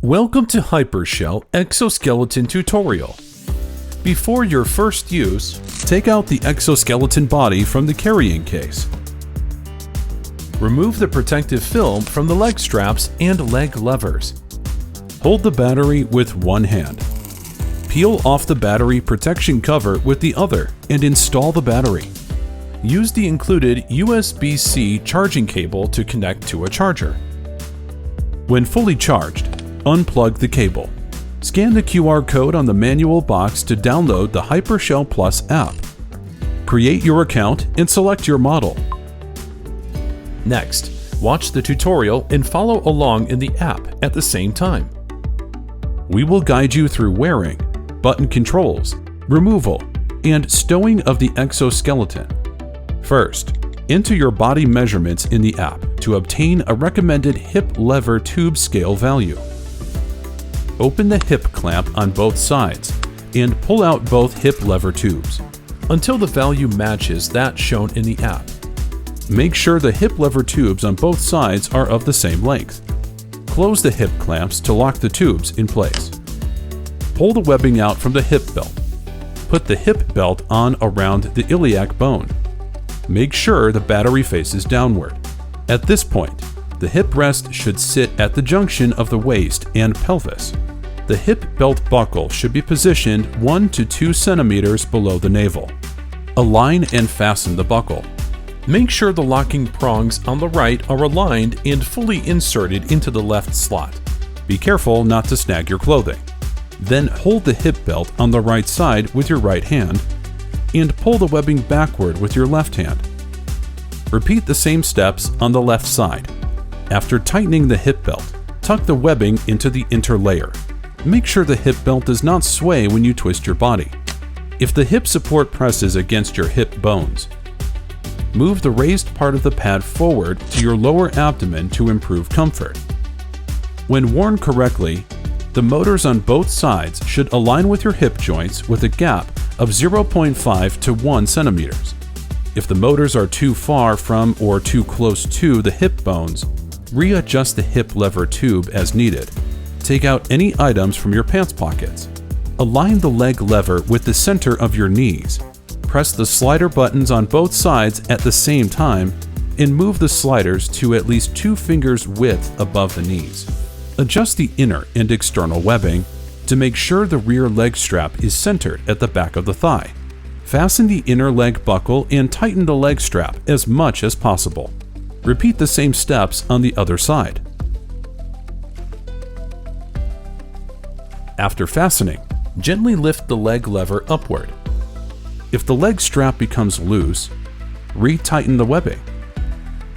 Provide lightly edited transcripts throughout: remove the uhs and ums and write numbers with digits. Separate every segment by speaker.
Speaker 1: Welcome to Hypershell Exoskeleton Tutorial. Before your first use, take out the exoskeleton body from the carrying case. Remove the protective film from the leg straps and leg levers. Hold the battery with one hand. Peel off the battery protection cover with the other and install the battery. Use the included USB-C charging cable to connect to a charger. When fully charged, unplug the cable. Scan the QR code on the manual box to download the Hypershell Plus app. Create your account and select your model. Next, watch the tutorial and follow along in the app at the same time. We will guide you through wearing, button controls, removal, and stowing of the exoskeleton. First, enter your body measurements in the app to obtain a recommended hip lever tube scale value. Open the hip clamp on both sides and pull out both hip lever tubes until the value matches that shown in the app. Make sure the hip lever tubes on both sides are of the same length. Close the hip clamps to lock the tubes in place. Pull the webbing out from the hip belt. Put the hip belt on around the iliac bone. Make sure the battery faces downward. At this point, the hip rest should sit at the junction of the waist and pelvis. The hip belt buckle should be positioned 1 to 2 centimeters below the navel. Align and fasten the buckle. Make sure the locking prongs on the right are aligned and fully inserted into the left slot. Be careful not to snag your clothing. Then hold the hip belt on the right side with your right hand and pull the webbing backward with your left hand. Repeat the same steps on the left side. After tightening the hip belt, tuck the webbing into the interlayer. Make sure the hip belt does not sway when you twist your body. If the hip support presses against your hip bones, move the raised part of the pad forward to your lower abdomen to improve comfort. When worn correctly, the motors on both sides should align with your hip joints with a gap of 0.5 to 1 centimeters. If the motors are too far from or too close to the hip bones, readjust the hip lever tube as needed. Take out any items from your pants pockets. Align the leg lever with the center of your knees. Press the slider buttons on both sides at the same time and move the sliders to at least 2 fingers width above the knees. Adjust the inner and external webbing to make sure the rear leg strap is centered at the back of the thigh. Fasten the inner leg buckle and tighten the leg strap as much as possible. Repeat the same steps on the other side. After fastening, gently lift the leg lever upward. If the leg strap becomes loose, re-tighten the webbing.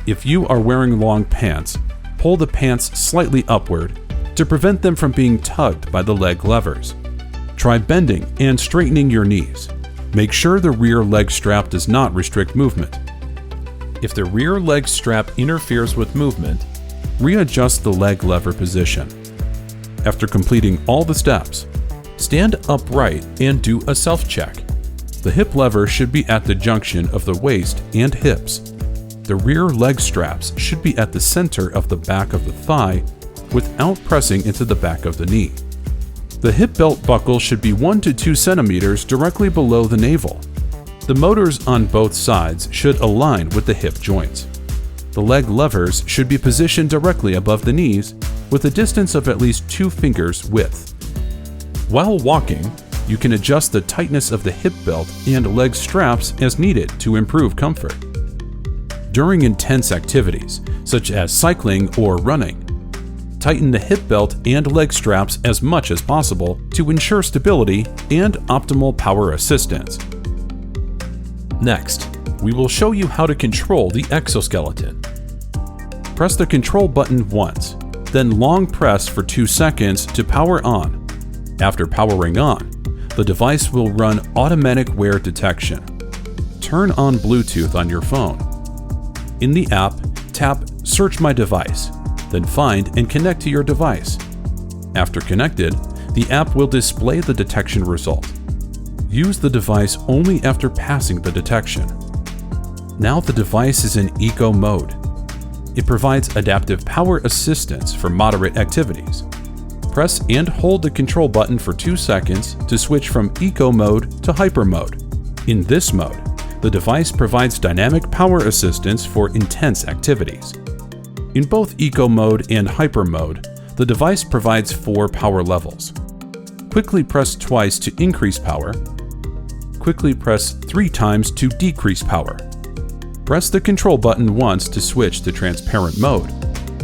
Speaker 1: If you are wearing long pants, pull the pants slightly upward to prevent them from being tugged by the leg levers. Try bending and straightening your knees. Make sure the rear leg strap does not restrict movement. If the rear leg strap interferes with movement, readjust the leg lever position. After completing all the steps, stand upright and do a self-check. The hip lever should be at the junction of the waist and hips. The rear leg straps should be at the center of the back of the thigh without pressing into the back of the knee. The hip belt buckle should be 1 to 2 centimeters directly below the navel. The motors on both sides should align with the hip joints. The leg levers should be positioned directly above the knees with a distance of at least 2 fingers width. While walking, you can adjust the tightness of the hip belt and leg straps as needed to improve comfort. During intense activities, such as cycling or running, tighten the hip belt and leg straps as much as possible to ensure stability and optimal power assistance. Next, we will show you how to control the exoskeleton. Press the control button once, then long press for 2 seconds to power on. After powering on, the device will run automatic wear detection. Turn on Bluetooth on your phone. In the app, tap Search My Device, then find and connect to your device. After connected, the app will display the detection result. Use the device only after passing the detection. Now the device is in eco mode. It provides adaptive power assistance for moderate activities. Press and hold the control button for 2 seconds to switch from Eco mode to Hyper mode. In this mode, the device provides dynamic power assistance for intense activities. In both Eco mode and Hyper mode, the device provides 4 power levels. Quickly press twice to increase power. Quickly press 3 times to decrease power. Press the control button once to switch to transparent mode.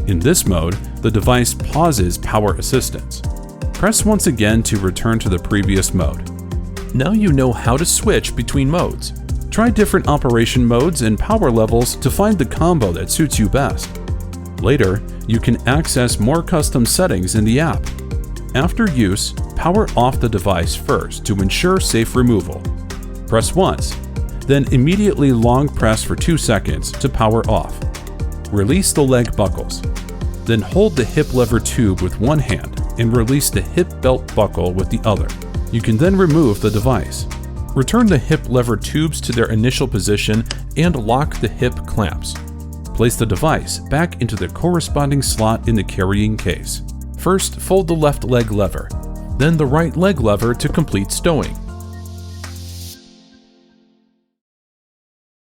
Speaker 1: In this mode, the device pauses power assistance. Press once again to return to the previous mode. Now you know how to switch between modes. Try different operation modes and power levels to find the combo that suits you best. Later, you can access more custom settings in the app. After use, power off the device first to ensure safe removal. Press once, then immediately long press for 2 seconds to power off. Release the leg buckles. Then hold the hip lever tube with one hand and release the hip belt buckle with the other. You can then remove the device. Return the hip lever tubes to their initial position and lock the hip clamps. Place the device back into the corresponding slot in the carrying case. First, fold the left leg lever, then the right leg lever to complete stowing.